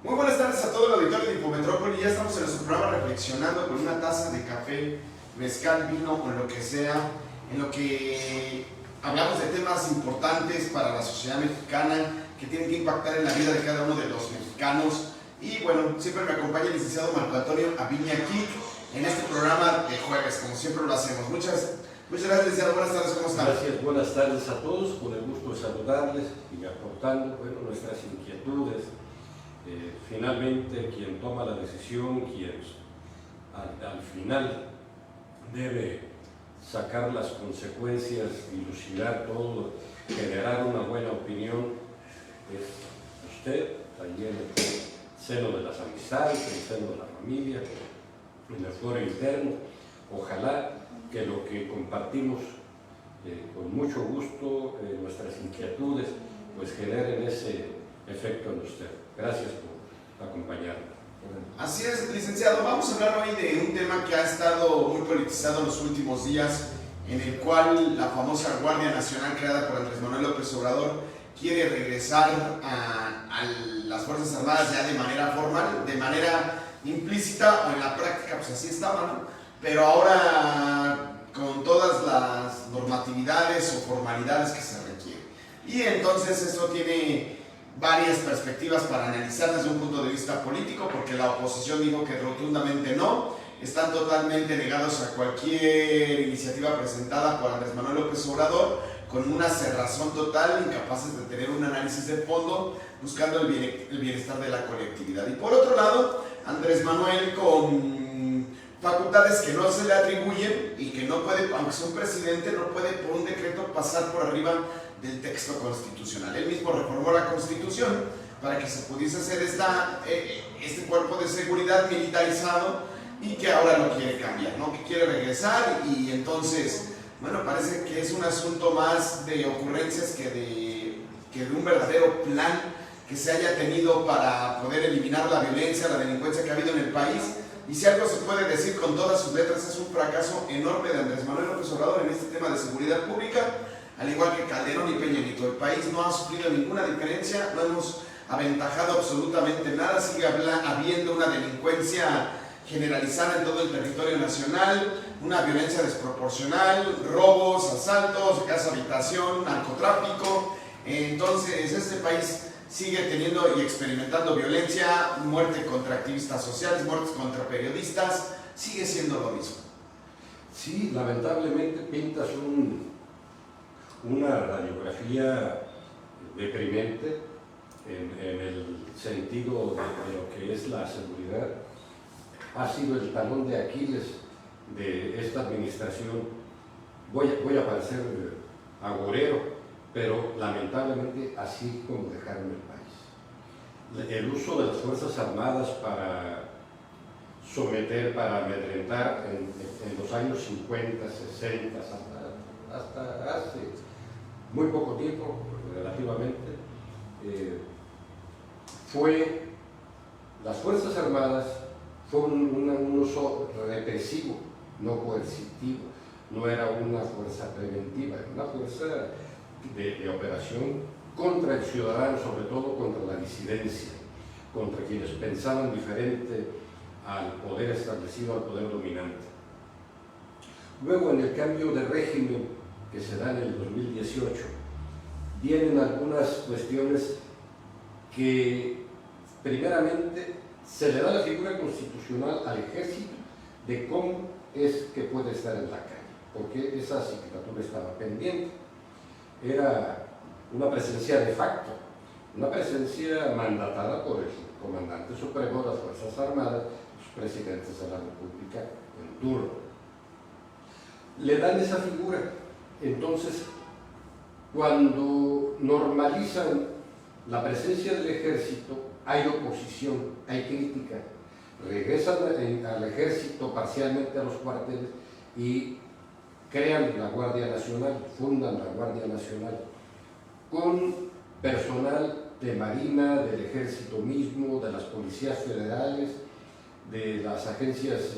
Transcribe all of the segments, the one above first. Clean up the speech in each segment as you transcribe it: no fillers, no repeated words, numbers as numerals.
Muy buenas tardes a todo el auditorio de Infometrópoli. Ya estamos en nuestro programa reflexionando con una taza de café, mezcal, vino o lo que sea, en lo que hablamos de temas importantes para la sociedad mexicana que tienen que impactar en la vida de cada uno de los mexicanos. Y bueno, siempre me acompaña el licenciado Marco Antonio Aviña aquí en este programa de jueves, como siempre lo hacemos. Muchas gracias, licenciado. Buenas tardes, ¿cómo están? Gracias, buenas tardes a todos, con el gusto de saludarles y aportando nuestras inquietudes. Finalmente, quien toma la decisión, quien al final debe sacar las consecuencias, dilucidar todo, generar una buena opinión, es usted, también en el seno de las amistades, en el seno de la familia, en el foro interno. Ojalá que lo que compartimos con mucho gusto, nuestras inquietudes, pues generen ese efecto en usted. Gracias por acompañarnos. Así es, licenciado. Vamos a hablar hoy de un tema que ha estado muy politizado en los últimos días, en el cual la famosa Guardia Nacional creada por Andrés Manuel López Obrador quiere regresar a las Fuerzas Armadas ya de manera formal, de manera implícita o en la práctica, pues así estaba, ¿no? Pero ahora con todas las normatividades o formalidades que se requieren. Y entonces eso tiene varias perspectivas para analizar desde un punto de vista político, porque la oposición dijo que rotundamente no, están totalmente negados a cualquier iniciativa presentada por Andrés Manuel López Obrador, con una cerrazón total, incapaces de tener un análisis de fondo, buscando el bienestar de la colectividad. Y por otro lado, Andrés Manuel con facultades que no se le atribuyen y que no puede, aunque sea un presidente, no puede por un decreto pasar por arriba del texto constitucional. Él mismo reformó la Constitución para que se pudiese hacer este cuerpo de seguridad militarizado y que ahora lo quiere cambiar, ¿no? Que quiere regresar y entonces, bueno, parece que es un asunto más de ocurrencias que de un verdadero plan que se haya tenido para poder eliminar la violencia, la delincuencia que ha habido en el país. Y si algo se puede decir con todas sus letras, es un fracaso enorme de Andrés Manuel López Obrador en este tema de seguridad pública, al igual que Calderón y Peña Nieto. El país no ha sufrido ninguna diferencia, no hemos aventajado absolutamente nada, sigue habiendo una delincuencia generalizada en todo el territorio nacional, una violencia desproporcional, robos, asaltos, casa habitación, narcotráfico. Entonces este país sigue teniendo y experimentando violencia, muerte contra activistas sociales, muertes contra periodistas, sigue siendo lo mismo. Sí, lamentablemente pintas una radiografía deprimente en el sentido de lo que es la seguridad. Ha sido el talón de Aquiles de esta administración. Voy a parecer agorero, pero lamentablemente así como dejaron el país. El uso de las Fuerzas Armadas para someter, para amedrentar en los años 50, 60, hasta hace muy poco tiempo, relativamente, las Fuerzas Armadas fue un uso represivo, no coercitivo, no era una fuerza preventiva, era una fuerza de operación contra el ciudadano, sobre todo contra la disidencia, contra quienes pensaban diferente al poder establecido, al poder dominante. Luego, en el cambio de régimen que se da en el 2018, vienen algunas cuestiones que, primeramente, se le da la figura constitucional al ejército de cómo es que puede estar en la calle, porque esa asignatura estaba pendiente. Era una presencia de facto, una presencia mandatada por el comandante supremo de las Fuerzas Armadas, los presidentes de la República en turno. Le dan esa figura. Entonces, cuando normalizan la presencia del ejército, hay oposición, hay crítica. Regresan al ejército parcialmente a los cuarteles y crean la Guardia Nacional, fundan la Guardia Nacional, con personal de Marina, del Ejército mismo, de las policías federales, de las agencias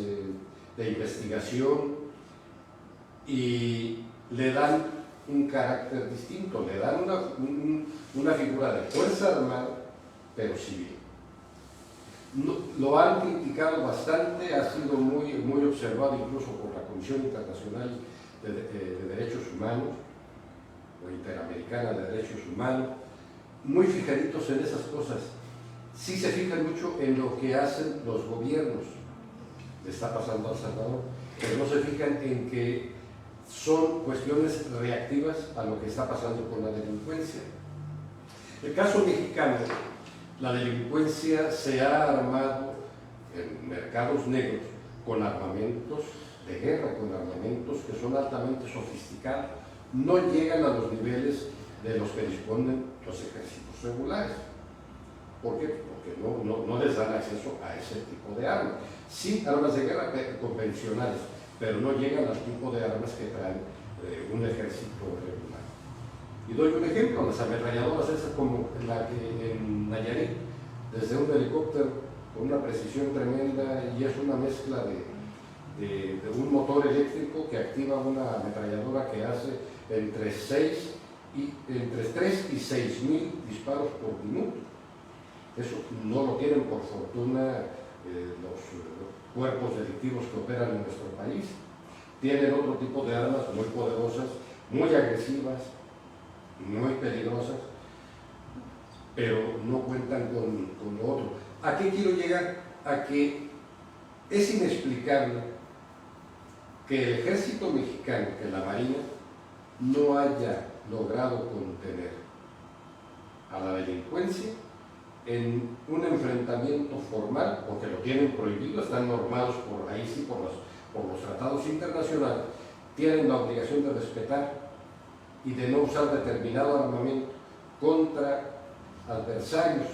de investigación, y le dan un carácter distinto, le dan una figura de Fuerza Armada, pero civil. lo han criticado bastante, ha sido muy, muy observado incluso por la Comisión Internacional de Derechos Humanos o Interamericana de Derechos Humanos, muy fijaditos en esas cosas. Sí se fijan mucho en lo que hacen los gobiernos, le está pasando a El Salvador, pero no se fijan en que son cuestiones reactivas a lo que está pasando con la delincuencia. El caso mexicano, la delincuencia se ha armado en mercados negros con armamentos de guerra, con armamentos que son altamente sofisticados, no llegan a los niveles de los que disponen los ejércitos regulares. ¿Por qué? Porque no les dan acceso a ese tipo de armas. Sí, armas de guerra convencionales, pero no llegan al tipo de armas que traen un ejército regular. Y doy un ejemplo, las ametralladoras esas como la que en Nayarit, desde un helicóptero con una precisión tremenda, y es una mezcla de un motor eléctrico que activa una ametralladora que hace entre 3 y 6 mil disparos por minuto. Eso no lo tienen por fortuna los cuerpos delictivos que operan en nuestro país. Tienen otro tipo de armas muy poderosas, muy agresivas, muy peligrosas, pero no cuentan con lo otro. ¿A qué quiero llegar? A que es inexplicable que el ejército mexicano, que la Marina, no haya logrado contener a la delincuencia en un enfrentamiento formal, porque lo tienen prohibido, están normados por ahí sí, por los tratados internacionales, tienen la obligación de respetar y de no usar determinado armamento contra adversarios.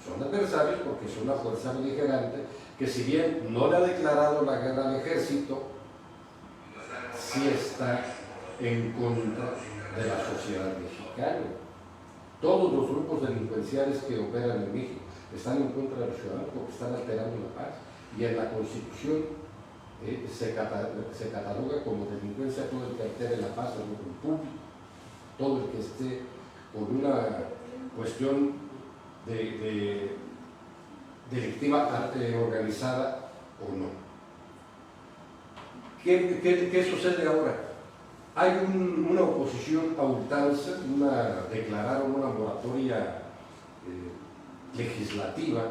Son adversarios porque es una fuerza beligerante que, si bien no le ha declarado la guerra al ejército, sí está en contra de la sociedad mexicana. Todos los grupos delincuenciales que operan en México están en contra de los ciudadanos porque están alterando la paz. Y en la Constitución se cataloga como delincuencia todo el que altere la paz del orden público, todo el que esté por una cuestión delictiva organizada o no. ¿Qué sucede ahora? Hay una oposición a ultranza, declararon una moratoria legislativa,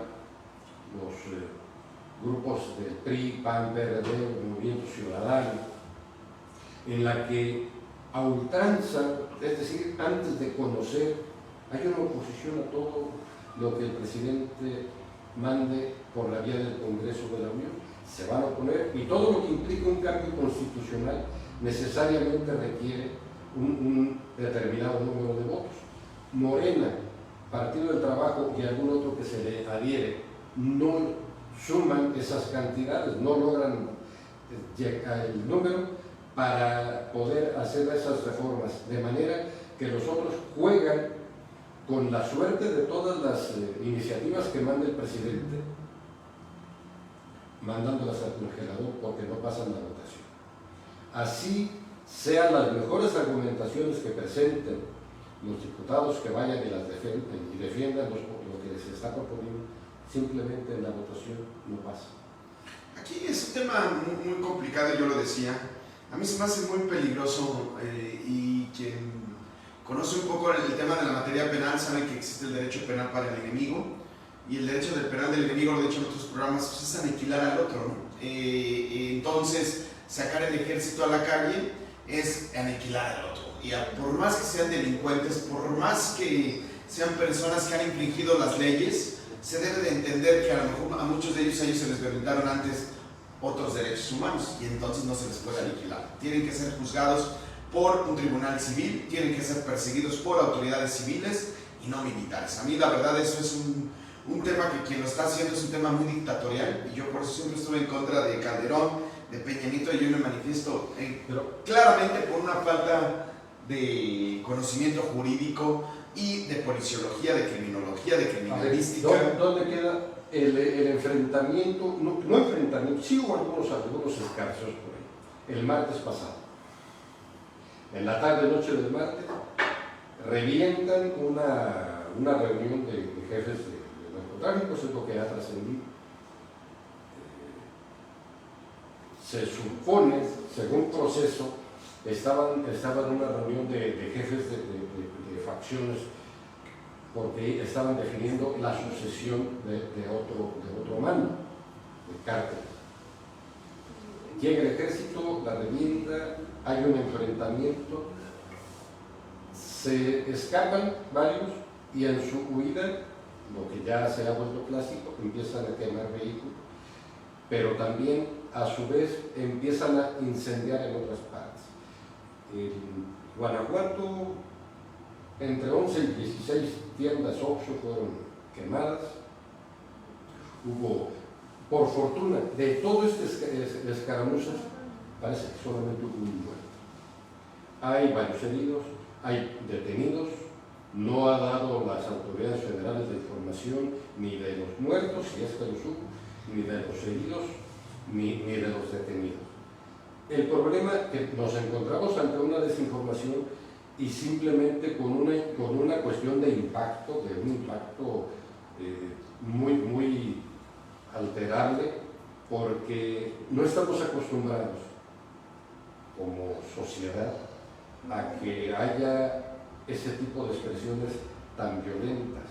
los grupos del PRI, PAN, PRD, Movimiento Ciudadano, en la que a ultranza, es decir, antes de conocer, hay una oposición a todo lo que el presidente mande por la vía del Congreso de la Unión. Se van a oponer, y todo lo que implica un cambio constitucional necesariamente requiere un determinado número de votos. Morena, Partido del Trabajo y algún otro que se le adhiere no suman esas cantidades, no logran llegar el número para poder hacer esas reformas, de manera que los otros juegan con la suerte de todas las iniciativas que manda el presidente, mandándolas al congelador porque no pasan la votación. Así sean las mejores argumentaciones que presenten los diputados que vayan y las defiendan lo que les está proponiendo, simplemente en la votación no pasa. Aquí es un tema muy complicado, yo lo decía. A mí se me hace muy peligroso y quien conoce un poco el tema de la materia penal sabe que existe el derecho penal para el enemigo, y el derecho del penal del enemigo, lo he dicho en otros programas, pues es aniquilar al otro, ¿no? Entonces, sacar el ejército a la calle es aniquilar al otro. Y por más que sean delincuentes, por más que sean personas que han infringido las leyes, se debe de entender que a lo mejor a muchos de ellos se les violentaron antes otros derechos humanos, y entonces no se les puede aniquilar. Tienen que ser juzgados por un tribunal civil, tienen que ser perseguidos por autoridades civiles y no militares. A mí la verdad eso es un tema que quien lo está haciendo es un tema muy dictatorial, y yo por eso siempre estuve en contra de Calderón, de Peña Nieto, y yo me manifiesto claramente por una falta de conocimiento jurídico y de policiología, de criminología, de criminalística. ¿Dónde queda el enfrentamiento? No enfrentamiento, sí hubo algunos escarcios por ahí. El martes pasado, en la tarde-noche del martes, revientan una reunión de jefes de narcotráficos, es lo que ha trascendido, Se supone, según proceso, estaban en una reunión de jefes de facciones porque estaban definiendo la sucesión de otro mando, de cártel. Llega el ejército, la revienta, hay un enfrentamiento, se escapan varios y en su huida, lo que ya se ha vuelto clásico, empiezan a quemar vehículos, pero también a su vez empiezan a incendiar en otras partes. En Guanajuato, entre 11 y 16 tiendas Oxxo fueron quemadas. Hubo, por fortuna, de todo escaramuzas, parece que solamente hubo un muerto. Hay varios heridos, hay detenidos. No ha dado las autoridades federales de información ni de los muertos, si es que los hubo, ni de los heridos, ni de los detenidos. El problema es que nos encontramos ante una desinformación y simplemente con una cuestión de impacto, muy alterable, porque no estamos acostumbrados como sociedad a que haya ese tipo de expresiones tan violentas,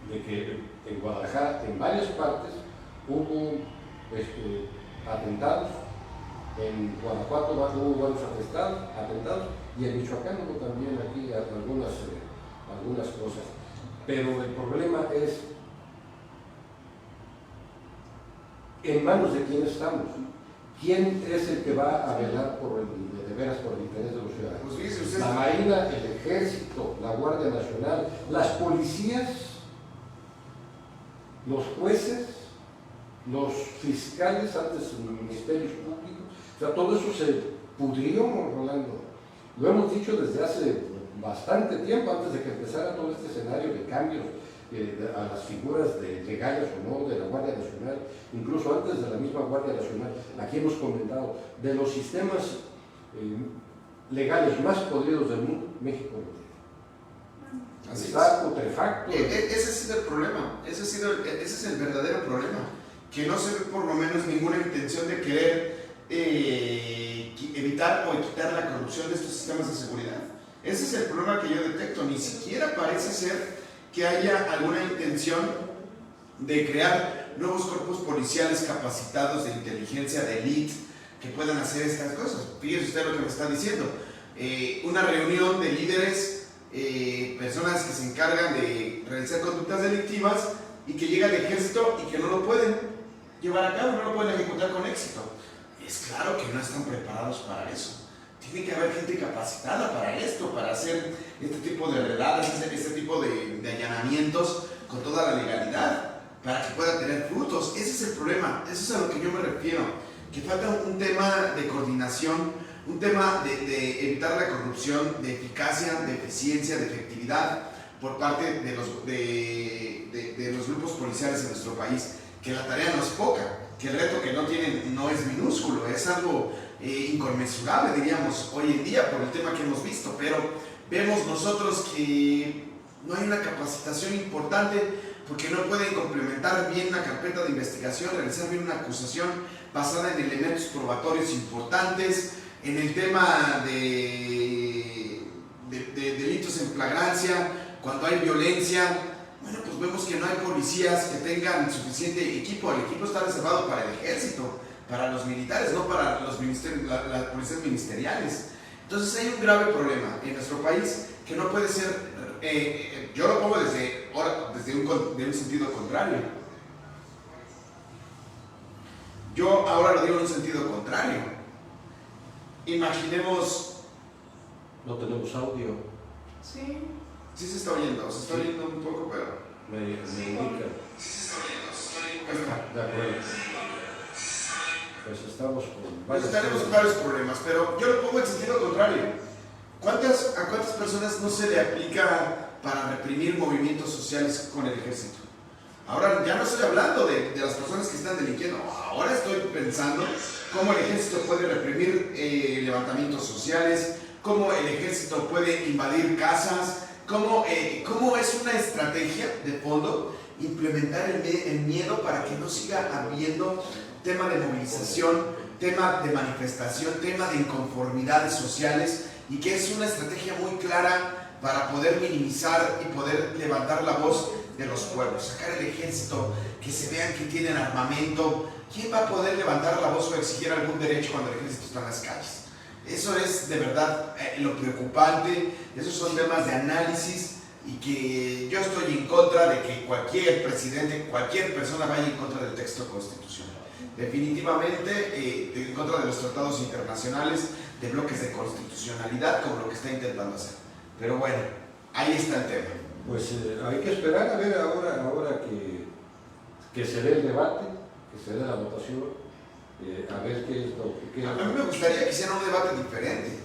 de que en Guadalajara, en varias partes, hubo atentados, en Guanajuato hubo varios atentados, y en Michoacán hubo también aquí algunas cosas. Pero el problema es en manos de quién estamos. ¿Quién es el que va a velar de veras por el interés de los ciudadanos? Pues fíjese usted. La Marina, el Ejército, la Guardia Nacional, las policías, los jueces, los fiscales, antes los ministerios públicos. O sea, todo eso se pudrió, Rolando. Lo hemos dicho desde hace bastante tiempo, antes de que empezara todo este escenario de cambios a las figuras legales o no de la Guardia Nacional, incluso antes de la misma Guardia Nacional. Aquí hemos comentado de los sistemas legales más podridos del mundo, México no tiene. Está putrefacto. Ese ha sido el problema, ese es el verdadero problema, que no se ve por lo menos ninguna intención de querer evitar o quitar la corrupción de estos sistemas de seguridad. Ese es el problema que yo detecto. Ni siquiera parece ser que haya alguna intención de crear nuevos cuerpos policiales capacitados de inteligencia de élite que puedan hacer estas cosas. Fíjese usted lo que me está diciendo. Una reunión de líderes, personas que se encargan de realizar conductas delictivas y que llega el ejército y que no lo pueden llevar a cabo, no lo pueden ejecutar con éxito. Es claro que no están preparados para eso. Tiene que haber gente capacitada para esto, para hacer este tipo de redadas, este tipo de allanamientos con toda la legalidad, para que pueda tener frutos. Ese es el problema, eso es a lo que yo me refiero, que falta un tema de coordinación, un tema de evitar la corrupción, de eficacia, de eficiencia, de efectividad por parte de los grupos policiales en nuestro país, que la tarea no es poca, que el reto que no tienen no es minúsculo, es algo inconmensurable, diríamos, hoy en día por el tema que hemos visto, pero vemos nosotros que no hay una capacitación importante porque no pueden complementar bien una carpeta de investigación, realizar bien una acusación basada en elementos probatorios importantes, en el tema de delitos en flagrancia, cuando hay violencia. Bueno, pues vemos que no hay policías que tengan suficiente equipo. El equipo está reservado para el ejército, para los militares, no para los las policías ministeriales. Entonces hay un grave problema en nuestro país que no puede ser, yo lo pongo desde un sentido contrario. Yo ahora lo digo en un sentido contrario. Imaginemos... No tenemos audio. Sí. Sí se está oyendo un poco, pero... Me indica. Sí se está oyendo, De acuerdo. Pues estamos con tenemos varios problemas, pero yo lo pongo en sentido contrario. ¿A cuántas personas no se le aplica para reprimir movimientos sociales con el ejército? Ahora ya no estoy hablando de las personas que están delinquiendo, ahora estoy pensando cómo el ejército puede reprimir levantamientos sociales, cómo el ejército puede invadir casas, cómo es una estrategia de fondo implementar el miedo para que no siga habiendo tema de movilización tema de manifestación, tema de inconformidades sociales, y que es una estrategia muy clara para poder minimizar y poder levantar la voz de los pueblos, sacar el ejército, que se vean que tienen armamento. ¿Quién va a poder levantar la voz o exigir algún derecho cuando el ejército está en las calles? Eso es de verdad lo preocupante. Esos son temas de análisis, y que yo estoy en contra de que cualquier presidente, cualquier persona vaya en contra del texto constitucional. Definitivamente en contra de los tratados internacionales, de bloques de constitucionalidad, como lo que está intentando hacer. Pero bueno, ahí está el tema. Pues hay que esperar a ver ahora que se dé el debate, que se dé la votación, a ver qué es lo que... A mí me gustaría que hiciera un debate diferente.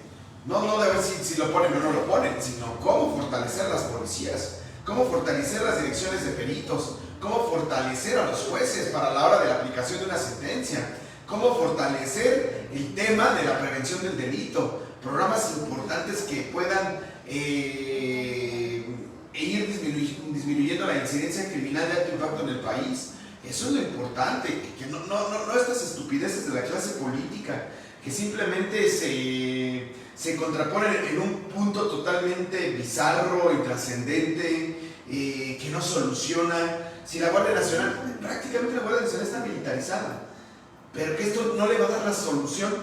No de ver si lo ponen o no lo ponen, sino cómo fortalecer las policías, cómo fortalecer las direcciones de peritos, cómo fortalecer a los jueces para la hora de la aplicación de una sentencia, cómo fortalecer el tema de la prevención del delito, programas importantes que puedan ir disminuyendo la incidencia criminal de alto impacto en el país. Eso es lo importante, que no estas estupideces de la clase política, que simplemente se contraponen en un punto totalmente bizarro, intrascendente, que no soluciona. Si la Guardia Nacional, prácticamente la Guardia Nacional está militarizada, pero que esto no le va a dar la solución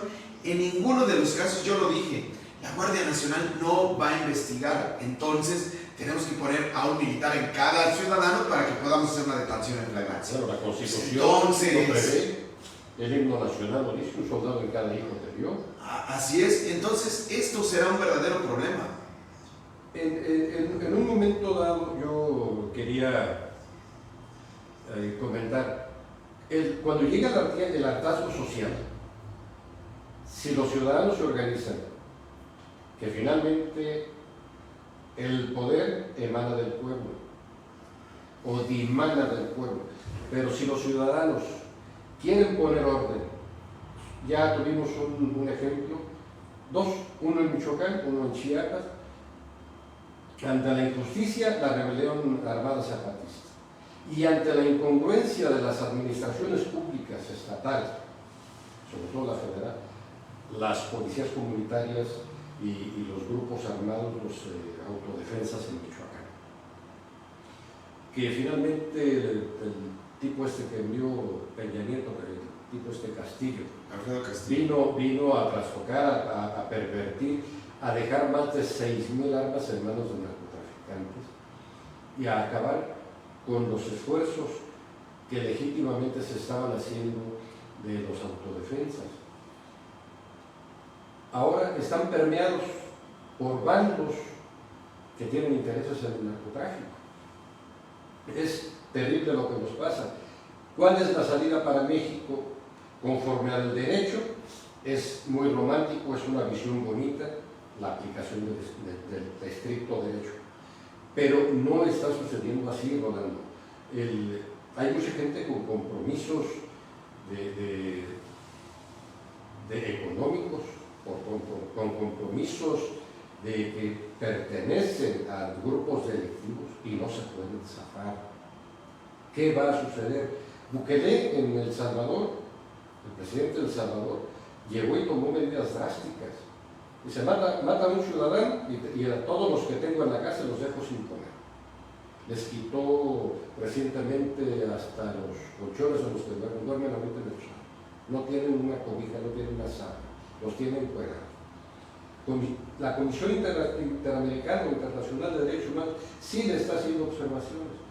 en ninguno de los casos. Yo lo dije, la Guardia Nacional no va a investigar, entonces tenemos que poner a un militar en cada ciudadano para que podamos hacer una detención en flagrancia. Claro, la Constitución lo prevé, el himno nacional lo dice, un soldado en cada hijo de Dios. Así es, entonces esto será un verdadero problema. En un momento dado yo quería comentar, cuando llega el hartazgo social, si los ciudadanos se organizan, que finalmente el poder emana del pueblo o dimana del pueblo, pero si los ciudadanos quieren poner orden, ya tuvimos un ejemplo, uno en Michoacán, uno en Chiapas, ante la injusticia, la rebelión armada zapatista, y ante la incongruencia de las administraciones públicas estatales, sobre todo la federal, las policías comunitarias y los grupos armados, los autodefensas en Michoacán, que finalmente el tipo este que envió Peña Nieto, el tipo este Castillo, vino a trastocar, a pervertir, a dejar más de 6,000 armas en manos de narcotraficantes y a acabar con los esfuerzos que legítimamente se estaban haciendo de los autodefensas. Ahora están permeados por bandos que tienen intereses en el narcotráfico. Es terrible lo que nos pasa. ¿Cuál es la salida para México? Conforme al derecho, es muy romántico, es una visión bonita, la aplicación del estricto derecho. Pero no está sucediendo así, Rolando. Hay mucha gente con compromisos económicos, con compromisos de que pertenecen a grupos delictivos y no se pueden zafar. ¿Qué va a suceder? Bukele en El Salvador, el presidente de El Salvador, llegó y tomó medidas drásticas. Dice, mata a un ciudadano y a todos los que tengo en la casa los dejo sin comer. Les quitó recientemente hasta los colchones a los que duermen ahorita en el suelo. No tienen una cobija, no tienen una sábana, los tienen fuera. La Comisión Interamericana o Internacional de Derechos Humanos sí le está haciendo observaciones,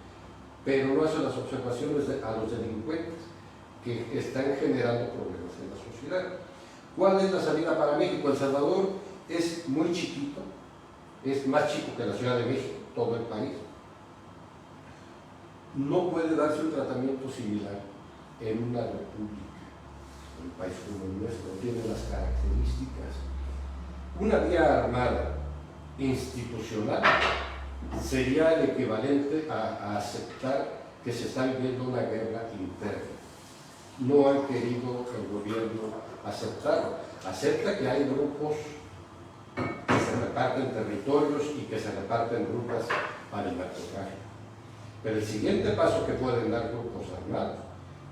pero no hace las observaciones a los delincuentes que están generando problemas en la sociedad. ¿Cuál es la salida para México? El Salvador es muy chiquito, es más chico que la Ciudad de México, todo el país. No puede darse un tratamiento similar en una república, un país como el nuestro, tiene las características. Una vía armada institucional sería el equivalente a aceptar que se está viviendo una guerra interna. No ha querido el gobierno aceptarlo. Acepta que hay grupos que se reparten territorios y que se reparten rutas para el narcotráfico. Pero el siguiente paso que pueden dar grupos armados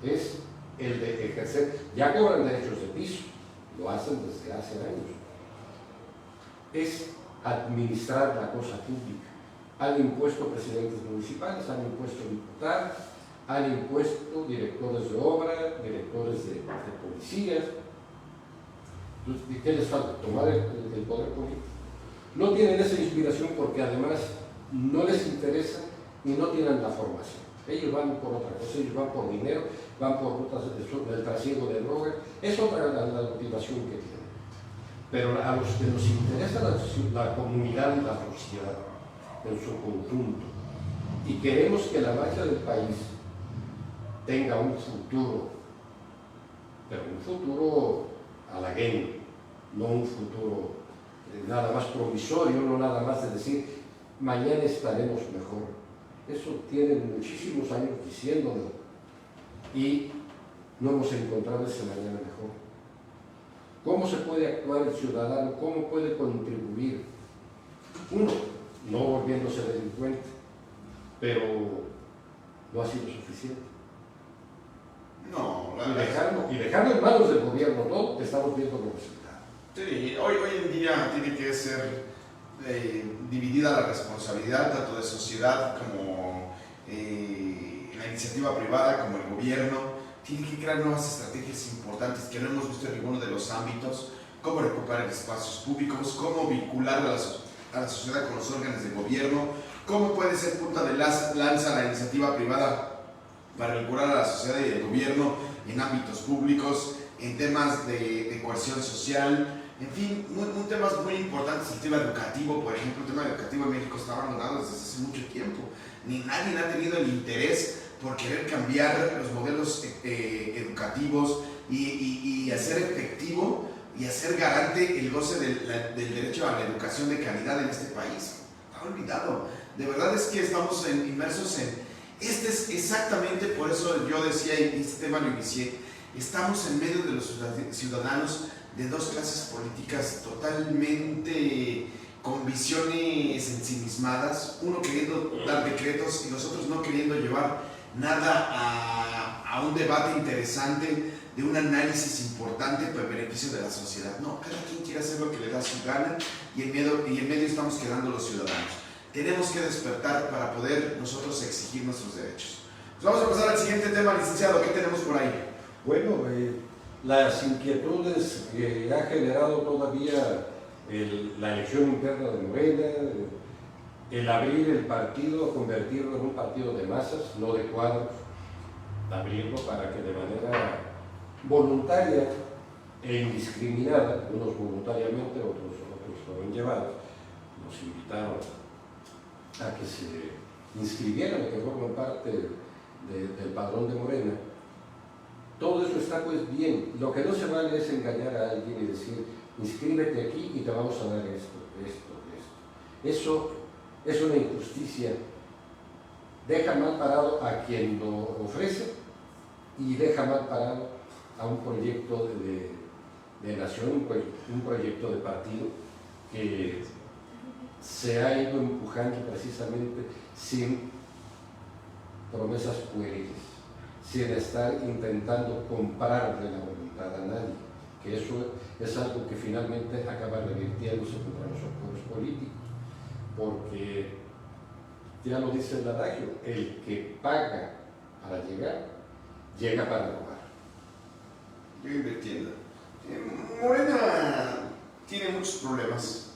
es el de ejercer, ya cobran derechos de piso, lo hacen desde hace años, es administrar la cosa pública. Han impuesto presidentes municipales, han impuesto diputados, han impuesto directores de obra, directores de policías. Entonces, ¿qué les falta? Tomar el poder político. No tienen esa inspiración porque además no les interesa y no tienen la formación. Ellos van por otra cosa, ellos van por dinero, van por rutas del trasiego de drogas, es otra la motivación que tienen. Pero a los que nos interesa la comunidad y la sociedad en su conjunto, y queremos que la marcha del país tenga un futuro, pero un futuro halagueño, no un futuro nada más provisorio, no nada más de decir mañana estaremos mejor. Eso tiene muchísimos años diciéndolo y no hemos encontrado ese mañana mejor. ¿Cómo se puede actuar el ciudadano? ¿Cómo puede contribuir? Uno, no volviéndose delincuente, pero no ha sido suficiente. No, y dejarlo en manos del gobierno todo, estamos viendo los resultados. Sí, hoy en día tiene que ser dividida la responsabilidad tanto de sociedad como la iniciativa privada, como el gobierno. Tiene que crear nuevas estrategias importantes que no hemos visto en ninguno de los ámbitos, cómo recuperar espacios públicos, cómo vincular a la sociedad con los órganos de gobierno, cómo puede ser punta de lanza la iniciativa privada para vincular a la sociedad y el gobierno en ámbitos públicos, en temas de cohesión social, en fin, temas muy importantes. El tema educativo, por ejemplo, el tema educativo en México está abandonado desde hace mucho tiempo. Nadie ha tenido el interés por querer cambiar los modelos educativos y hacer efectivo y hacer garante el goce del derecho a la educación de calidad en este país. Está olvidado. De verdad es que estamos inmersos en... Este es exactamente, por eso yo decía, y este tema lo inicié, estamos en medio de los ciudadanos de dos clases políticas totalmente con visiones ensimismadas, uno queriendo dar decretos y los otros no queriendo llevar nada a un debate interesante, de un análisis importante para el beneficio de la sociedad. No, cada quien quiere hacer lo que le da su gana y en medio estamos quedando los ciudadanos. Tenemos que despertar para poder nosotros exigir nuestros derechos. Pues vamos a pasar al siguiente tema, licenciado. ¿Qué tenemos por ahí? Bueno, las inquietudes que ha generado todavía la elección interna de Morena, el abrir el partido, convertirlo en un partido de masas, no de cuadros, abrirlo para que de manera voluntaria e indiscriminada, unos voluntariamente, otros fueron llevados, nos invitaron a que se inscribieran, a que forman parte del padrón de Morena. Todo eso está pues bien. Lo que no se vale es engañar a alguien y decir, inscríbete aquí y te vamos a dar esto. Eso es una injusticia. Deja mal parado a quien lo ofrece y deja mal parado a un proyecto de nación, un proyecto de partido que se ha ido empujando precisamente sin promesas pueriles, sin estar intentando comprarle la voluntad a nadie, que eso es algo que finalmente acaba revirtiéndose contra los actores políticos, porque ya lo dice el adagio, el que paga para llegar, llega para robar. Yo invirtiendo. Morena tiene muchos problemas.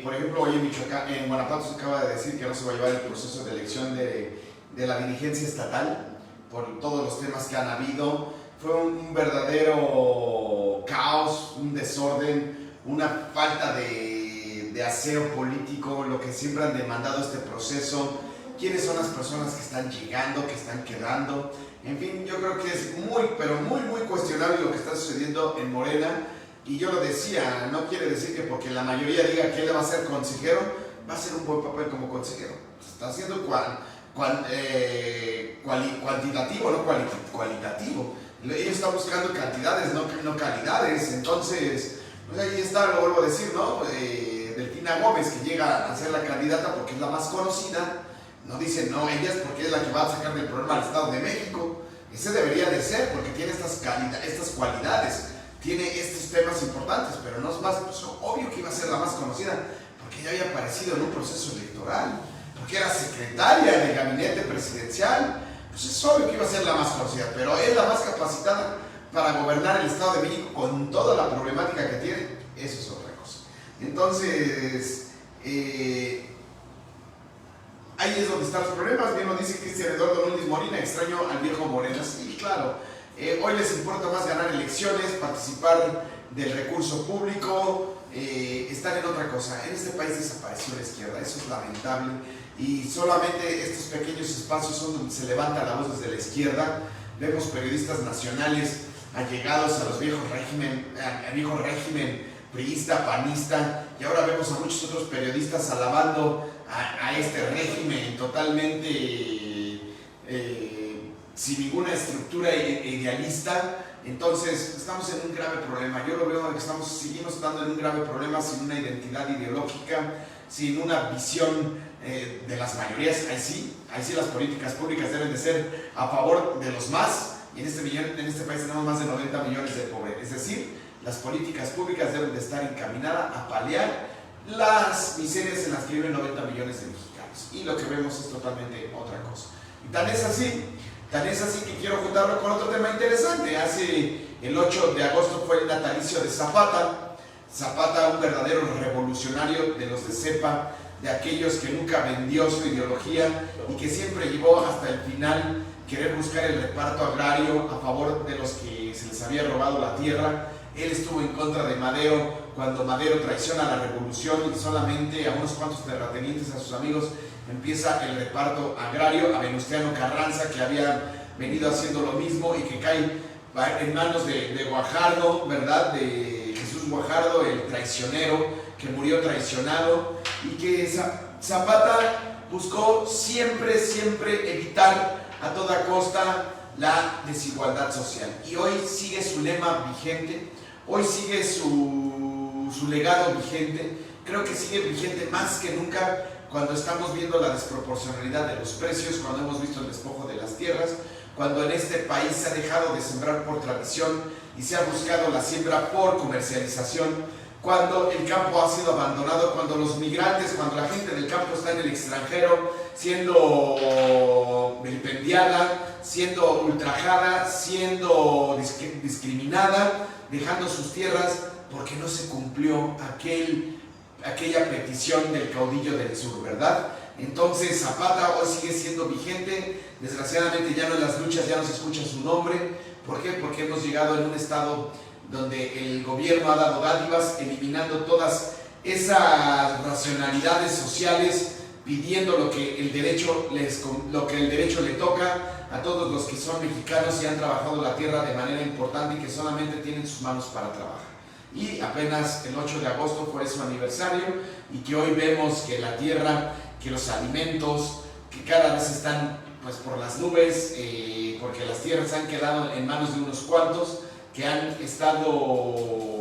Por ejemplo, hoy en Michoacán, en Guanajuato se acaba de decir que no se va a llevar el proceso de elección de la dirigencia estatal por todos los temas que han habido. Fue un verdadero caos, un desorden, una falta de aseo político, lo que siempre han demandado este proceso. ¿Quiénes son las personas que están llegando, que están quedando? En fin, yo creo que es muy, pero muy, muy cuestionable lo que está sucediendo en Morena. Y yo lo decía, no quiere decir que porque la mayoría diga que él va a ser consejero, va a ser un buen papel como consejero. Está haciendo cuantitativo, no cualitativo. Ellos están buscando cantidades, no calidades. Entonces, pues ahí está, lo vuelvo a decir, ¿no? Delfina Gómez, que llega a ser la candidata porque es la más conocida. No dicen, no, ella es porque es la que va a sacar del problema al Estado de México. Ese debería de ser, porque tiene estas cualidades, tiene estos temas importantes, pero no es más, pues, obvio que iba a ser la más conocida, porque ya había aparecido en un proceso electoral, porque era secretaria de gabinete presidencial. Pues es obvio que iba a ser la más conocida, pero es la más capacitada para gobernar el Estado de México con toda la problemática que tiene. Eso es otra cosa. Entonces, ahí es donde están los problemas. Bien lo dice Cristian Eduardo Núñez Molina, extraño al viejo Morena. Sí, claro. Hoy les importa más ganar elecciones, participar del recurso público, estar en otra cosa. En este país desapareció la izquierda, eso es lamentable. Y solamente estos pequeños espacios son donde se levanta la voz desde la izquierda. Vemos periodistas nacionales allegados a los al viejo régimen priista, panista, y ahora vemos a muchos otros periodistas alabando a este régimen totalmente sin ninguna estructura idealista. Entonces estamos en un grave problema. Yo lo veo que seguimos estando en un grave problema, sin una identidad ideológica, sin una visión de las mayorías. Ahí sí las políticas públicas deben de ser a favor de los más, y en este país tenemos más de 90 millones de pobres. Es decir, las políticas públicas deben de estar encaminadas a paliar las miserias en las que viven 90 millones de mexicanos, y lo que vemos es totalmente otra cosa. Y tan es así que quiero juntarlo con otro tema interesante. El 8 de agosto fue el natalicio de Zapata. Zapata, un verdadero revolucionario de los de cepa, de aquellos que nunca vendió su ideología y que siempre llevó hasta el final querer buscar el reparto agrario a favor de los que se les había robado la tierra. Él estuvo en contra de Madero cuando Madero traiciona la revolución y solamente a unos cuantos terratenientes, a sus amigos, empieza el reparto agrario. A Venustiano Carranza, que había venido haciendo lo mismo y que cae en manos de Guajardo, ¿verdad? De Jesús Guajardo, el traicionero, que murió traicionado, y que Zapata buscó siempre evitar a toda costa la desigualdad social. Y hoy sigue su lema vigente, hoy sigue su legado vigente. Creo que sigue vigente más que nunca cuando estamos viendo la desproporcionalidad de los precios, cuando hemos visto el despojo de las tierras, cuando en este país se ha dejado de sembrar por tradición y se ha buscado la siembra por comercialización, cuando el campo ha sido abandonado, cuando los migrantes, cuando la gente del campo está en el extranjero siendo vilipendiada, siendo ultrajada, siendo discriminada, dejando sus tierras porque no se cumplió aquella petición del caudillo del sur, ¿verdad? Entonces Zapata hoy sigue siendo vigente. Desgraciadamente ya no en las luchas ya no se escucha su nombre. ¿Por qué? Porque hemos llegado en un estado donde el gobierno ha dado dádivas, eliminando todas esas racionalidades sociales, pidiendo lo que el derecho le toca a todos los que son mexicanos y han trabajado la tierra de manera importante y que solamente tienen sus manos para trabajar. Y apenas el 8 de agosto fue su aniversario, y que hoy vemos que la tierra, que los alimentos, que cada vez están pues por las nubes, porque las tierras han quedado en manos de unos cuantos que han estado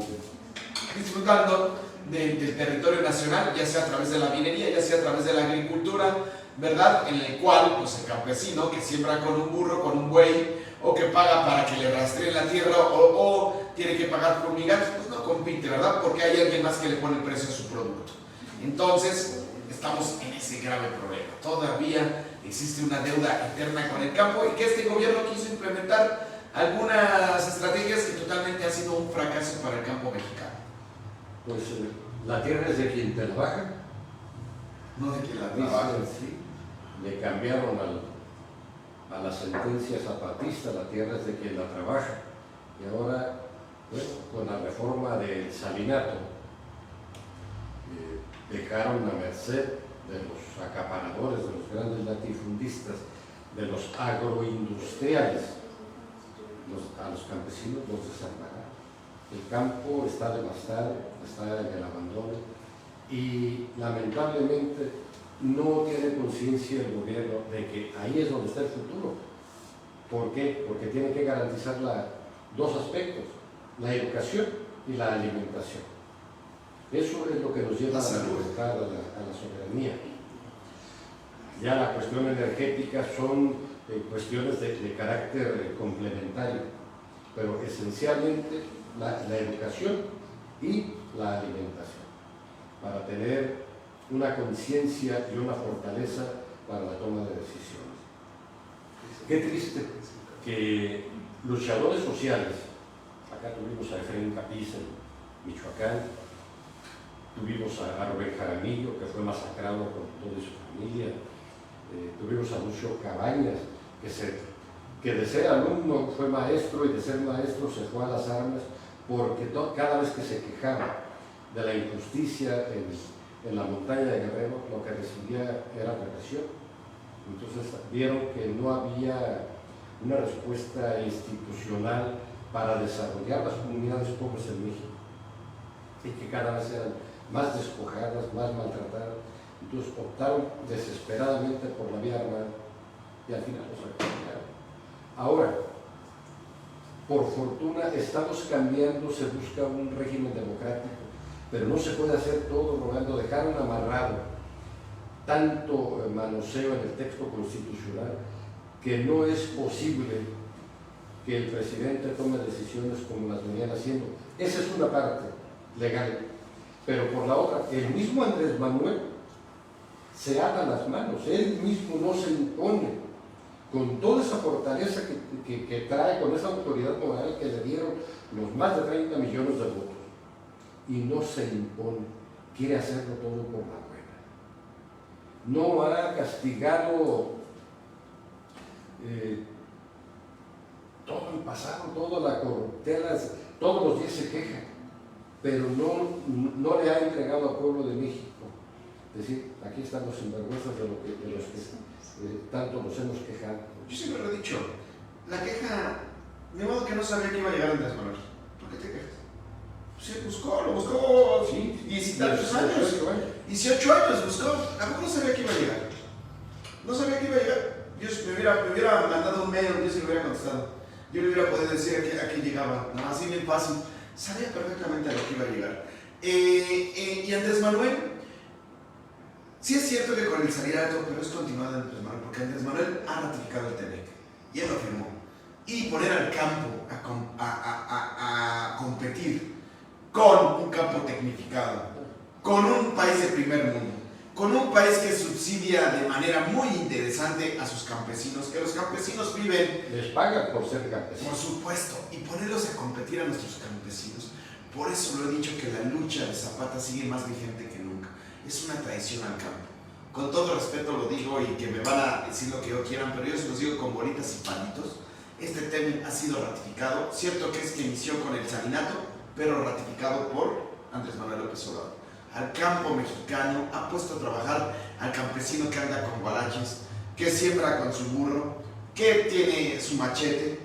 disfrutando del territorio nacional, ya sea a través de la minería, ya sea a través de la agricultura, ¿verdad? En el cual pues el campesino que siembra con un burro, con un buey, o que paga para que le rastreen la tierra, o tiene que pagar por migajas, pues no compite, ¿verdad? Porque hay alguien más que le pone el precio a su producto. Entonces estamos en ese grave problema. Todavía existe una deuda eterna con el campo, y que este gobierno quiso implementar algunas estrategias que totalmente ha sido un fracaso para el campo mexicano. Pues la tierra es de quien trabaja, no de quien la trabaja. Sí, le cambiaron a la sentencia zapatista, la tierra es de quien la trabaja. Y ahora, bueno, con la reforma del salinato, dejaron a merced de los acaparadores, de los grandes latifundistas, de los agroindustriales. A los campesinos los desampararon. El campo está devastado, está en el abandono, y lamentablemente no tiene conciencia el gobierno de que ahí es donde está el futuro. ¿Por qué? Porque tiene que garantizar dos aspectos: la educación y la alimentación. Eso es lo que nos lleva a la libertad, a la soberanía. Ya la cuestión energética son cuestiones de carácter complementario, pero esencialmente la educación y la alimentación, para tener una conciencia y una fortaleza para la toma de decisiones. Qué triste que luchadores sociales, acá tuvimos a Efraín Capiz en Michoacán, tuvimos a Rubén Jaramillo, que fue masacrado con toda su familia, tuvimos a Lucio Cabañas, que de ser alumno fue maestro y de ser maestro se fue a las armas porque cada vez que se quejaba de la injusticia en la montaña de Guerrero, lo que recibía era represión. Entonces vieron que no había una respuesta institucional para desarrollar las comunidades pobres en México y que cada vez eran más despojadas, más maltratadas. Entonces optaron desesperadamente por la vía armada y al final los reconciliaron. Ahora, por fortuna estamos cambiando, se busca un régimen democrático, pero no se puede hacer todo, Rolando. Dejaron amarrado tanto manoseo en el texto constitucional que no es posible que el presidente tome decisiones como las venían haciendo. Esa es una parte legal, pero por la otra, el mismo Andrés Manuel se ata las manos, él mismo no se impone, con toda esa fortaleza que trae, con esa autoridad moral que le dieron los más de 30 millones de votos, y no se impone, quiere hacerlo todo por la buena. No ha castigado todo el pasado, toda la corruptela, todos los días se queja, pero no le ha entregado al pueblo de México. Es decir, aquí están los sinvergüenzas de los que tanto nos hemos quejado. Yo siempre lo he dicho, la queja, de modo que no sabía que iba a llegar Andrés Manuel. ¿Por qué te quejas? Se buscó, lo buscó, sí, 10 y tantos años. 18 años buscó, tampoco no sabía que iba a llegar. No sabía que iba a llegar. Dios me hubiera mandado un mail, yo se lo hubiera contestado. Yo le hubiera podido decir a qué llegaba, nada más así bien fácil. Sabía perfectamente a lo que iba a llegar. Y Andrés Manuel, sí es cierto que con el salirato, pero es continuado Andrés Manuel, porque Andrés Manuel ha ratificado el TEMEC, y él lo firmó. Y poner al campo a competir con un campo tecnificado, con un país de primer mundo, con un país que subsidia de manera muy interesante a sus campesinos, que los campesinos viven... Les pagan por ser campesinos. Por supuesto, y ponerlos a competir a nuestros campesinos. Por eso lo he dicho que la lucha de Zapata sigue más vigente que nunca. Es una traición al campo. Con todo respeto lo digo y que me van a decir lo que yo quieran, pero yo se los digo con bolitas y palitos. Este tema ha sido ratificado. Cierto que es que inició con el salinato, pero ratificado por Andrés Manuel López Obrador. Al campo mexicano, ha puesto a trabajar al campesino que anda con guaraches, que siembra con su burro, que tiene su machete,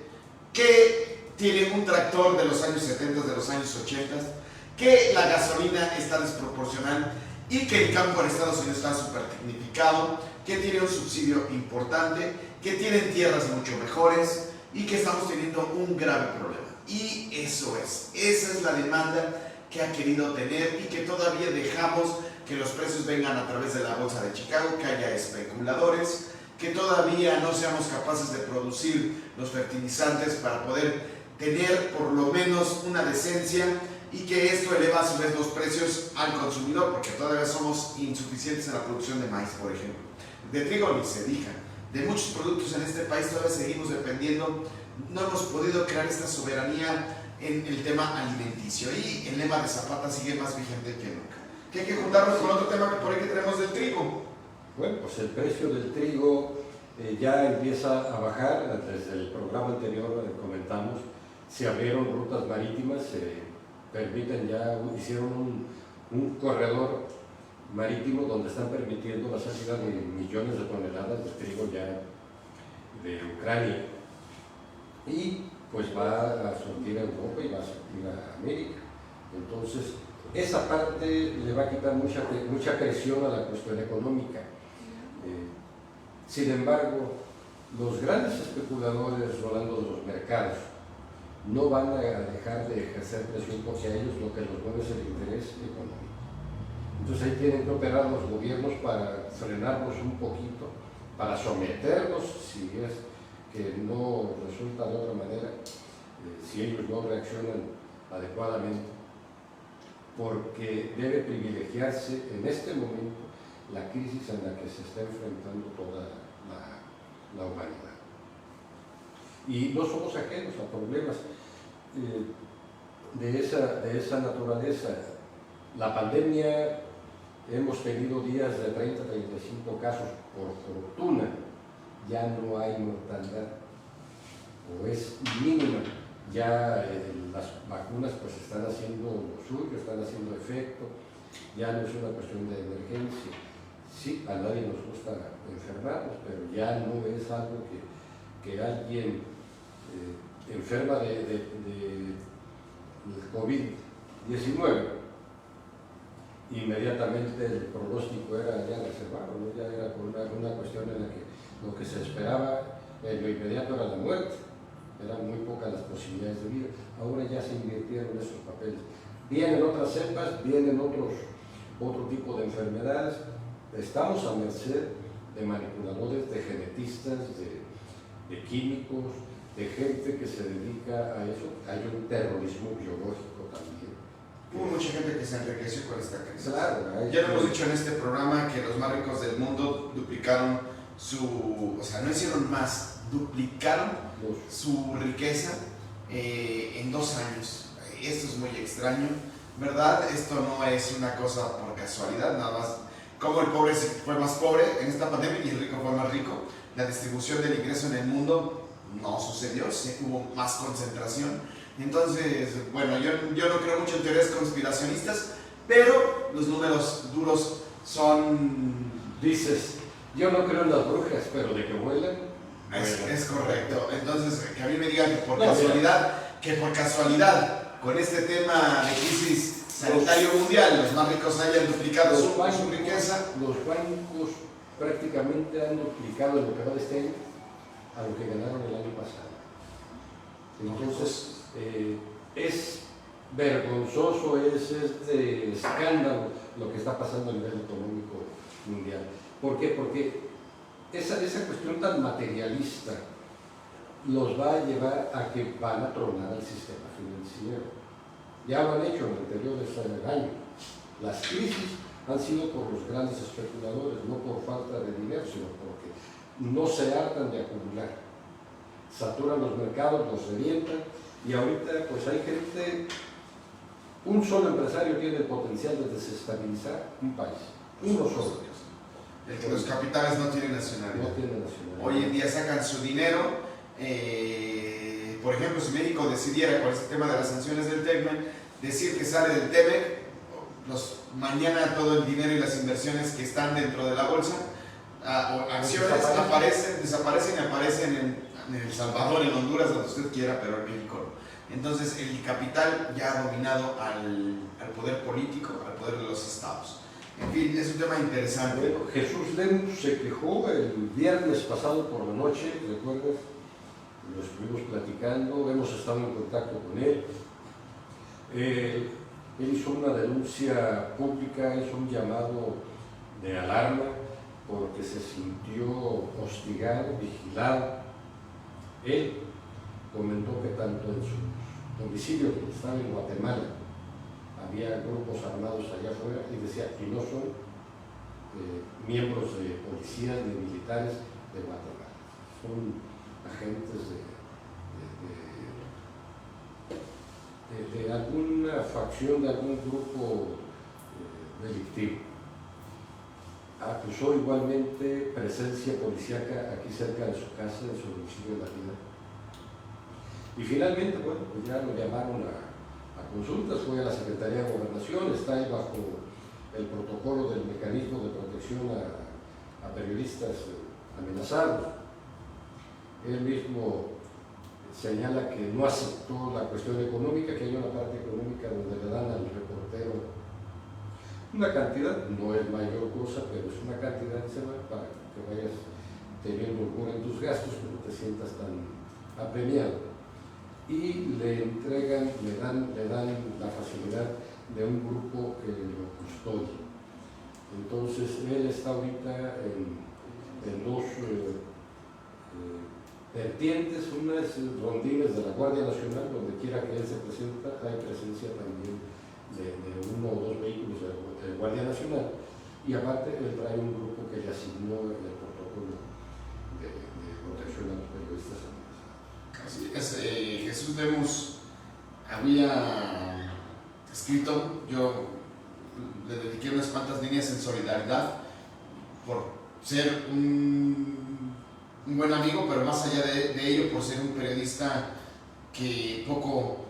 que tiene un tractor de los años 70, de los años 80, que la gasolina está desproporcional y que el campo en Estados Unidos está súper tecnificado, que tiene un subsidio importante, que tienen tierras mucho mejores y que estamos teniendo un grave problema. Y esa es la demanda que ha querido tener y que todavía dejamos que los precios vengan a través de la bolsa de Chicago, que haya especuladores, que todavía no seamos capaces de producir los fertilizantes para poder tener por lo menos una decencia y que esto eleva a su vez los precios al consumidor, porque todavía somos insuficientes en la producción de maíz, por ejemplo. De trigo ni se diga. De muchos productos en este país todavía seguimos dependiendo, no hemos podido crear esta soberanía en el tema alimenticio y el lema de Zapata sigue más vigente que nunca. Que hay que juntarnos con otro tema que por ahí que tenemos del trigo. Bueno, pues el precio del trigo ya empieza a bajar. Desde el programa anterior comentamos, se abrieron rutas marítimas, permiten ya, hicieron un corredor marítimo donde están permitiendo la salida de millones de toneladas de trigo ya de Ucrania. Y pues va a surtir a Europa y va a surtir a América. Entonces, esa parte le va a quitar mucha presión a la cuestión económica. Sin embargo, los grandes especuladores, Rolando, de los mercados, no van a dejar de ejercer presión porque a ellos lo que los mueve es el interés económico. Entonces ahí tienen que operar los gobiernos para frenarlos un poquito, para someterlos, si es que no resulta de otra manera si ellos no reaccionan adecuadamente, porque debe privilegiarse en este momento la crisis en la que se está enfrentando toda la humanidad. Y no somos ajenos a problemas de esa naturaleza. La pandemia, hemos tenido días de 30, 35 casos, por fortuna ya no hay mortalidad, o es mínima. Ya las vacunas pues están haciendo lo suyo, están haciendo efecto, ya no es una cuestión de emergencia. Sí, a nadie nos gusta enfermarnos, pero ya no es algo que alguien enferma de COVID-19, inmediatamente el pronóstico era ya reservado, ¿no? Ya era por una cuestión en la que lo que se esperaba en lo inmediato era la muerte. Eran muy pocas las posibilidades de vida. Ahora ya se invirtieron esos papeles. Vienen otras cepas, vienen otro tipo de enfermedades. Estamos a merced de manipuladores, de genetistas, de químicos, de gente que se dedica a eso. Hay un terrorismo biológico también. Hubo mucha gente que se enriqueció con esta crisis. Claro, ya lo hemos dicho en este programa que los más ricos del mundo duplicaron o sea, no hicieron más, duplicaron su riqueza en 2 años. Esto es muy extraño, ¿verdad? Esto no es una cosa por casualidad, nada más. Como el pobre fue más pobre en esta pandemia y el rico fue más rico, la distribución del ingreso en el mundo no sucedió, hubo más concentración. Entonces, bueno, yo no creo mucho en teorías conspiracionistas, pero los números duros son... Dices, yo no creo en las brujas, pero de que vuelan. Es correcto. Entonces, que a mí me digan que por casualidad, con este tema de crisis sanitario mundial, los más ricos hayan duplicado su riqueza. Los bancos prácticamente han duplicado en lo que va de este año a lo que ganaron el año pasado. Entonces, es vergonzoso, es de escándalo lo que está pasando a nivel económico mundial. ¿Por qué? Porque esa cuestión tan materialista los va a llevar a que van a tronar el sistema financiero. Ya lo han hecho en anteriores años. Las crisis han sido por los grandes especuladores, no por falta de dinero, sino porque no se hartan de acumular. Saturan los mercados, los revientan, y ahorita pues hay gente, un solo empresario tiene el potencial de desestabilizar un país, uno solo. Los capitales no tienen nacionalidad. No tienen nacionalidad. Hoy en día sacan su dinero. Por ejemplo, si México decidiera con este tema de las sanciones del TECMEC, decir que sale del TEMEC, mañana todo el dinero y las inversiones que están dentro de la bolsa, o acciones, desaparecen y aparecen en El Salvador, en Honduras, donde usted quiera, pero en México no. Entonces el capital ya ha dominado al poder político, al poder de los estados. En fin, es un tema interesante. Bueno, Jesús Lemus se quejó el viernes pasado por la noche, ¿recuerdas? Lo estuvimos platicando, hemos estado en contacto con él. Él hizo una denuncia pública, hizo un llamado de alarma porque se sintió hostigado, vigilado. Él comentó que tanto en su domicilio, que estaba en Guatemala, había grupos armados allá afuera, y decía que no son miembros de policías ni militares de Guatemala, son agentes de alguna facción, de algún grupo delictivo. Acusó igualmente presencia policíaca aquí cerca de su casa, en su domicilio de la vida. Y finalmente, bueno, pues ya lo llamaron a consultas, fue a la Secretaría de Gobernación, está ahí bajo el protocolo del mecanismo de protección a periodistas amenazados. Él mismo señala que no aceptó la cuestión económica, que hay una parte económica donde le dan al reportero una cantidad, no es mayor cosa, pero es una cantidad para que vayas teniendo holgura en tus gastos, que no te sientas tan apremiado. Y le dan la facilidad de un grupo que lo custodia. Entonces él está ahorita en dos vertientes. Una es rondines de la Guardia Nacional, donde quiera que él se presenta, hay presencia también de uno o dos vehículos de Guardia Nacional, y aparte él trae un grupo que le asignó el protocolo de protección a los periodistas. Así es, Jesús Lemus había escrito, yo le dediqué unas cuantas líneas en solidaridad por ser un buen amigo, pero más allá de ello, por ser un periodista que poco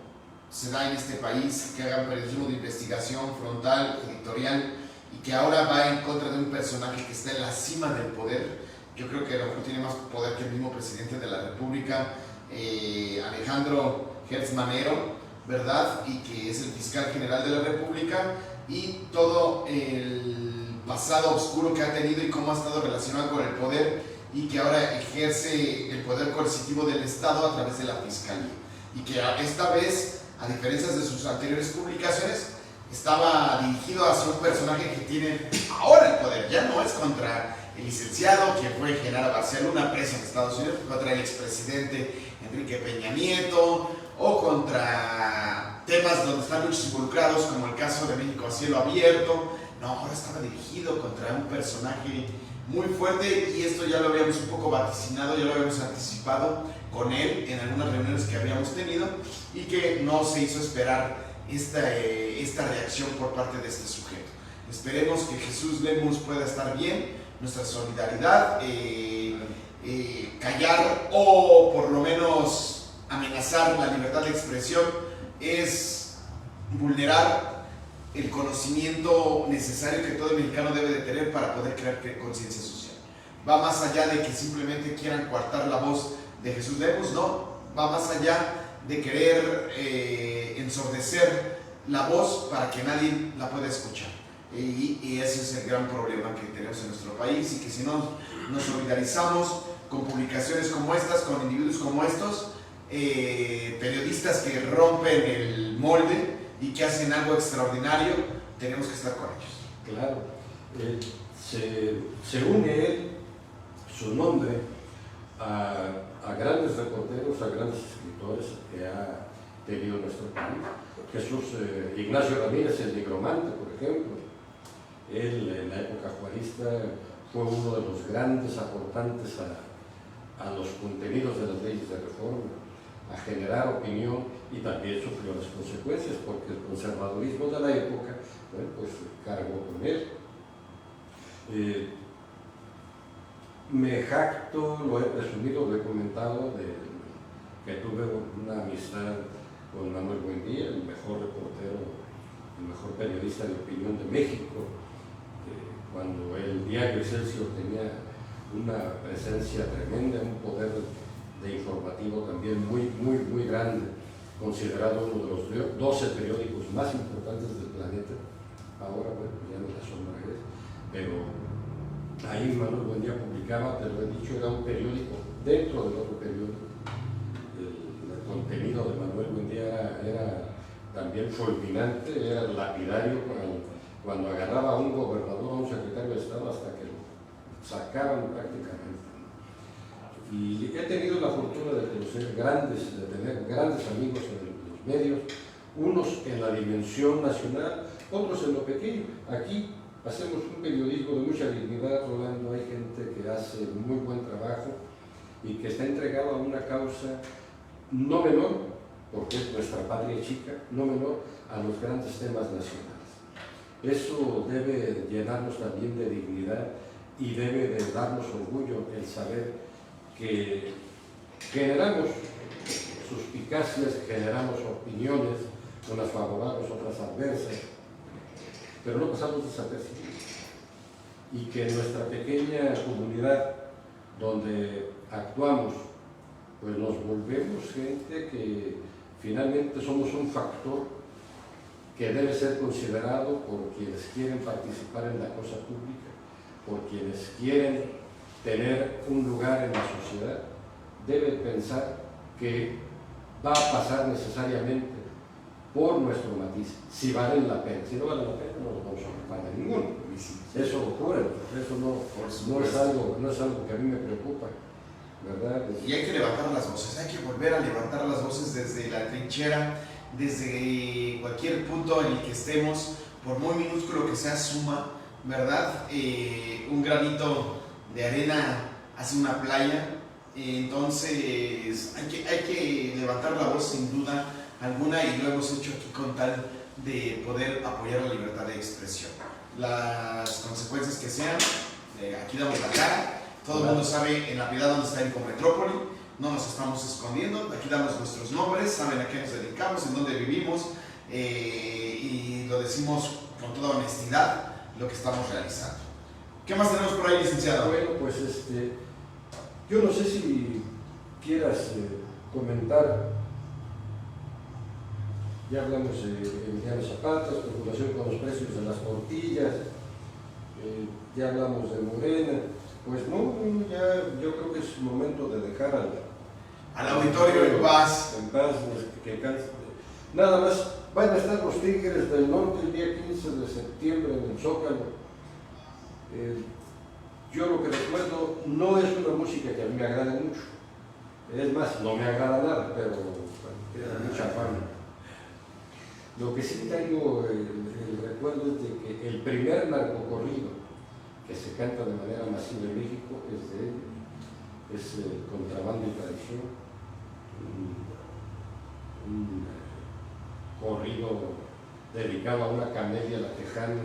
se da en este país, que haga periodismo de investigación frontal, editorial, y que ahora va en contra de un personaje que está en la cima del poder. Yo creo que a lo mejor tiene más poder que el mismo presidente de la República, Alejandro Gertz Manero, ¿verdad? Y que es el fiscal general de la República, y todo el pasado oscuro que ha tenido y cómo ha estado relacionado con el poder, y que ahora ejerce el poder coercitivo del Estado a través de la Fiscalía. Y que esta vez, a diferencia de sus anteriores publicaciones, estaba dirigido hacia un personaje que tiene ahora el poder. Ya no es contra el licenciado que fue Genaro García Luna, preso en Estados Unidos, contra el expresidente Enrique Peña Nieto, o contra temas donde están muchos involucrados, como el caso de México a cielo abierto. No, ahora estaba dirigido contra un personaje muy fuerte, y esto ya lo habíamos un poco vaticinado, ya lo habíamos anticipado con él en algunas reuniones que habíamos tenido, y que no se hizo esperar esta reacción por parte de este sujeto. Esperemos que Jesús Lemus pueda estar bien, nuestra solidaridad, callar o por lo menos amenazar la libertad de expresión es vulnerar el conocimiento necesario que todo mexicano debe de tener para poder crear conciencia social. Va más allá de que simplemente quieran coartar la voz de Jesús Lemus, no, va más allá de querer ensordecer la voz para que nadie la pueda escuchar. Y ese es el gran problema que tenemos en nuestro país, y que si no nos solidarizamos con publicaciones como estas, con individuos como estos, periodistas que rompen el molde y que hacen algo extraordinario, tenemos que estar con ellos. Claro, se une él, su nombre, a grandes reporteros, a grandes escritores que ha tenido nuestro país. Jesús Ignacio Ramírez, el nigromante, por ejemplo, él en la época juarista fue uno de los grandes aportantes a los contenidos de las leyes de reforma, a generar opinión, y también sufrió las consecuencias, porque el conservadurismo de la época, bueno, pues cargó con él. Me jacto, lo he presumido, lo he comentado, que tuve una amistad con Manuel Buendía, el mejor reportero, el mejor periodista de opinión de México, cuando el diario Excelsior tenía una presencia tremenda, un poder de informativo también muy grande, considerado uno de los 12 periódicos más importantes del planeta. Ahora, bueno, ya no la sombra es, pero ahí Manuel Buendía publicaba, te lo he dicho, era un periódico dentro del otro periódico. El contenido de Manuel Buendía era también fulminante, era lapidario cuando agarraba a un gobernador o a un secretario de Estado hasta que lo sacaban prácticamente. Y he tenido la fortuna de conocer de tener grandes amigos en los medios, unos en la dimensión nacional, otros en lo pequeño. Aquí hacemos un periodismo de mucha dignidad, Rolando, hay gente que hace muy buen trabajo y que está entregada a una causa no menor, porque es nuestra patria chica, no menor a los grandes temas nacionales. Eso debe llenarnos también de dignidad y debe de darnos orgullo el saber que generamos suspicacias, generamos opiniones, unas favorables, otras adversas, pero no pasamos desapercibidos. Y que en nuestra pequeña comunidad donde actuamos, pues nos volvemos gente que finalmente somos un factor que debe ser considerado por quienes quieren participar en la cosa pública, por quienes quieren tener un lugar en la sociedad. Debe pensar que va a pasar necesariamente por nuestro matiz, si valen la pena. Si no valen la pena, no nos vamos a ocupar de ninguno. Eso ocurre, eso no es algo que a mí me preocupa. ¿verdad? Y hay que levantar las voces, hay que volver a levantar las voces desde la trinchera, desde cualquier punto en el que estemos, por muy minúsculo que sea, suma, ¿verdad? Un granito de arena hace una playa, entonces hay que levantar la voz sin duda alguna, y lo hemos hecho aquí con tal de poder apoyar la libertad de expresión. Las consecuencias que sean, aquí damos la cara, todo el mundo sabe en la Piedad dónde está Infometrópoli, no nos estamos escondiendo, aquí damos nuestros nombres, saben a qué nos dedicamos, en dónde vivimos, y lo decimos con toda honestidad lo que estamos realizando. ¿Qué más tenemos por ahí, licenciado? Bueno, pues yo no sé si quieras comentar. Ya hablamos de Emiliano Zapata, especulación con los precios de las tortillas, ya hablamos de Morena. Pues no, ya yo creo que es momento de dejar al auditorio en paz. En paz, que nada más van a estar los Tigres del Norte el día 15 de septiembre en el Zócalo. Yo lo que recuerdo no es una música que a mí me agrade mucho. Es más, no me agrada nada, pero tiene mucha fama. Lo que sí tengo el recuerdo es de que el primer narcocorrido que se canta de manera masiva en México es de él, es Contrabando y Traición, un corrido dedicado a una camelia la tejana.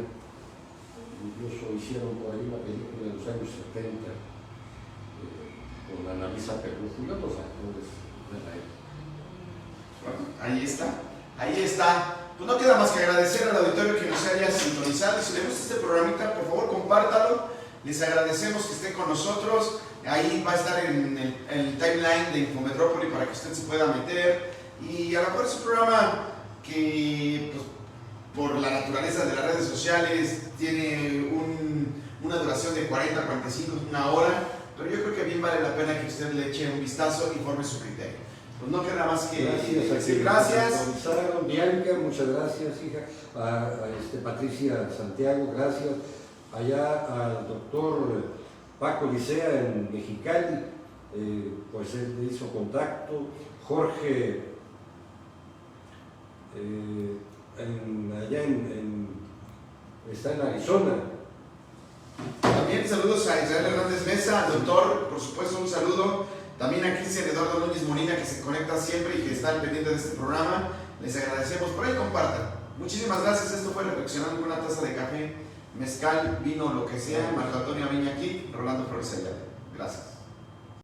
Incluso hicieron por ahí una película de los años 70 con Annalisa Peluso y otros actores de la época. Bueno, ahí está. Pues no queda más que agradecer al auditorio que nos haya sintonizado. Si les gusta este programita, por favor compártalo. Les agradecemos que estén con nosotros. Ahí va a estar en el timeline de Infometrópoli para que usted se pueda meter. Y a lo mejor es un programa que, pues, por la naturaleza de las redes sociales, tiene una duración de 40, 45, una hora. Pero yo creo que bien vale la pena que usted le eche un vistazo y forme su criterio. Pues no queda más que decir gracias. Bianca, muchas gracias, hija. A Patricia Santiago, gracias. Allá al doctor Paco Licea en Mexicali, pues él hizo contacto. Jorge, está en Arizona. También saludos a Israel Hernández Mesa, al doctor, por supuesto, un saludo. También a Cristian Eduardo Núñez Molina, que se conecta siempre y que está al pendiente de este programa. Les agradecemos. Por ahí compartan. Muchísimas gracias. Esto fue Reflexionando con una taza de café, mezcal, vino, lo que sea. Marco Antonio Aviña aquí, Rolando Flores Ayala. Gracias.